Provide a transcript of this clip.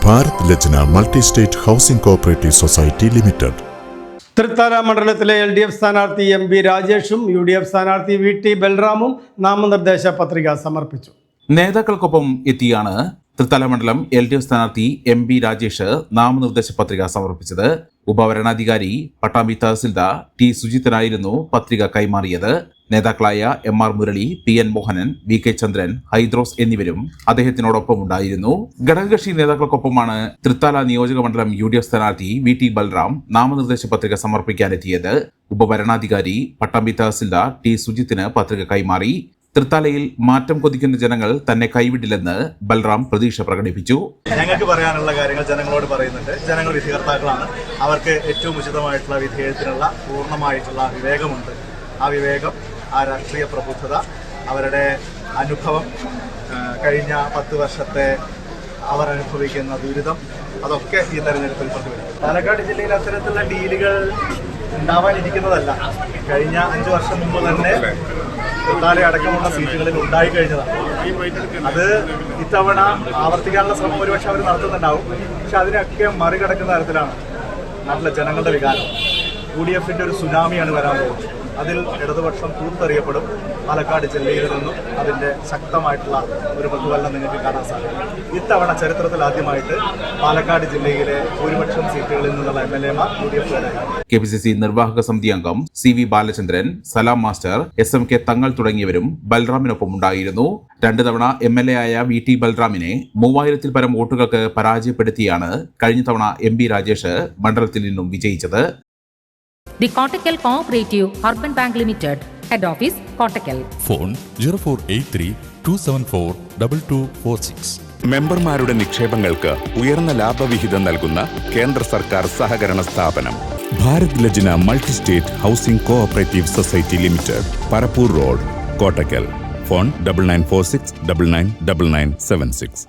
Bharat Lajna multi state housing cooperative society limited. Thrithala മണ്ഡലത്തിലെ LDF സ്ഥാനാർത്ഥി MB രാജേഷും UDF സ്ഥാനാർത്ഥി VT ബൽറാമും നാമനിർദ്ദേശ പത്രിക സമർപ്പിച്ചു. നേതാക്കൾക്കൊപ്പം എത്തിയാണ് തൃത്താല മണ്ഡലം LDF സ്ഥാനാർത്ഥി MB രാജേഷ് നാമനിർദ്ദേശ പത്രിക സമർപ്പിച്ചത്. ഉപവരണാധികാരി പട്ടാമ്പി തഹസിൽദാർ T സുജിത്തനായിരുന്നു പത്രിക കൈമാറിയത്. നേതാക്കളായ MR Murali, PN Mohanan, VK ചന്ദ്രൻ, ഹൈദ്രോസ് എന്നിവരും അദ്ദേഹത്തിനോടൊപ്പം ഉണ്ടായിരുന്നു. ഘടകകക്ഷി നേതാക്കൾക്കൊപ്പമാണ് തൃത്താല നിയോജക മണ്ഡലം UDF സ്ഥാനാർത്ഥി VT ബൽറാം നാമനിർദ്ദേശ പത്രിക സമർപ്പിക്കാനെത്തിയത്. ഉപവരണാധികാരി പട്ടാമ്പി തഹസിൽദാർ T സുജിത്തിന് പത്രിക കൈമാറി. തൃത്താലയിൽ മാറ്റം കൊതിക്കുന്ന ജനങ്ങൾ തന്നെ കൈവിടില്ലെന്ന് ബൽറാം പ്രതീക്ഷ പ്രകടിപ്പിച്ചു. ഞങ്ങൾക്ക് പറയാനുള്ള കാര്യങ്ങൾ ജനങ്ങളോട് പറയുന്നുണ്ട്. ജനങ്ങൾ വിധികർത്താക്കളാണ്. അവർക്ക് ഏറ്റവും ഉചിതമായിട്ടുള്ള വിധേയത്തിനുള്ള പൂർണ്ണമായിട്ടുള്ള വിവേകമുണ്ട്. ആ വിവേകം, ആ രാഷ്ട്രീയ പ്രബുദ്ധത, അവരുടെ അനുഭവം, കഴിഞ്ഞ 10 വർഷത്തെ അവർ അനുഭവിക്കുന്ന ദുരിതം, അതൊക്കെ ഈ തെരഞ്ഞെടുപ്പിൽ കൊണ്ടുവരും. പാലക്കാട് ജില്ലയിൽ അത്തരത്തിലുള്ള ഡീലുകൾ ഉണ്ടാവാനിരിക്കുന്നതല്ല. കഴിഞ്ഞ 5 വർഷം മുമ്പ് തന്നെ തൃത്താല അടക്കമുള്ള സീറ്റുകളിൽ ഉണ്ടായി കഴിഞ്ഞതാണ്. അത് ഇത്തവണ ആവർത്തിക്കാനുള്ള ശ്രമം ഒരുപക്ഷെ അവർ നടത്തുന്നുണ്ടാവും. പക്ഷെ അതിനൊക്കെ മറികടക്കുന്ന തരത്തിലാണ് നാട്ടിലെ ജനങ്ങളുടെ വികാരം. UDFന്റെ ഒരു സുനാമിയാണ് വരാൻ പോകുന്നത്. അതിൽ ഇടതുപക്ഷം തൂത്തെറിയപ്പെടും. പാലക്കാട് ജില്ലയിൽ നിന്നും അതിന്റെ ശക്തമായിട്ടുള്ള ഒരു പ്രതിഫലനം നിങ്ങൾക്ക് കാണാൻ സാധിക്കും. ഇത്തവണ ചരിത്രത്തിൽ ആദ്യമായിട്ട് പാലക്കാട് ജില്ലയിലെ ഭൂരിപക്ഷം സീറ്റുകളിൽ നിന്നുള്ള MLA-മാർ UDF KPCC നിർവാഹക സമിതി അംഗം CV ബാലചന്ദ്രൻ, സലാം മാസ്റ്റർ, SMK തങ്ങൾ തുടങ്ങിയവരും ബൽറാമിനൊപ്പം ഉണ്ടായിരുന്നു. 2 തവണ MLA ആയ VT ബൽറാമിനെ 3000-ൽ പരം വോട്ടുകൾക്ക് പരാജയപ്പെടുത്തിയാണ് കഴിഞ്ഞ തവണ MB രാജേഷ് മണ്ഡലത്തിൽ നിന്നും വിജയിച്ചത്. The Kottakkal Cooperative Urban Bank Limited, Head Office, Kottakkal. Phone 0483-274-2246. മെമ്പർമാരുടെ നിക്ഷേപങ്ങൾക്ക് ഉയർന്ന ലാഭവിഹിതം നൽകുന്ന കേന്ദ്ര സർക്കാർ സഹകരണ സ്ഥാപനം Bharat Lajna multi state housing cooperative society limited, Parappur road, Kottakkal. Phone 9946 999976.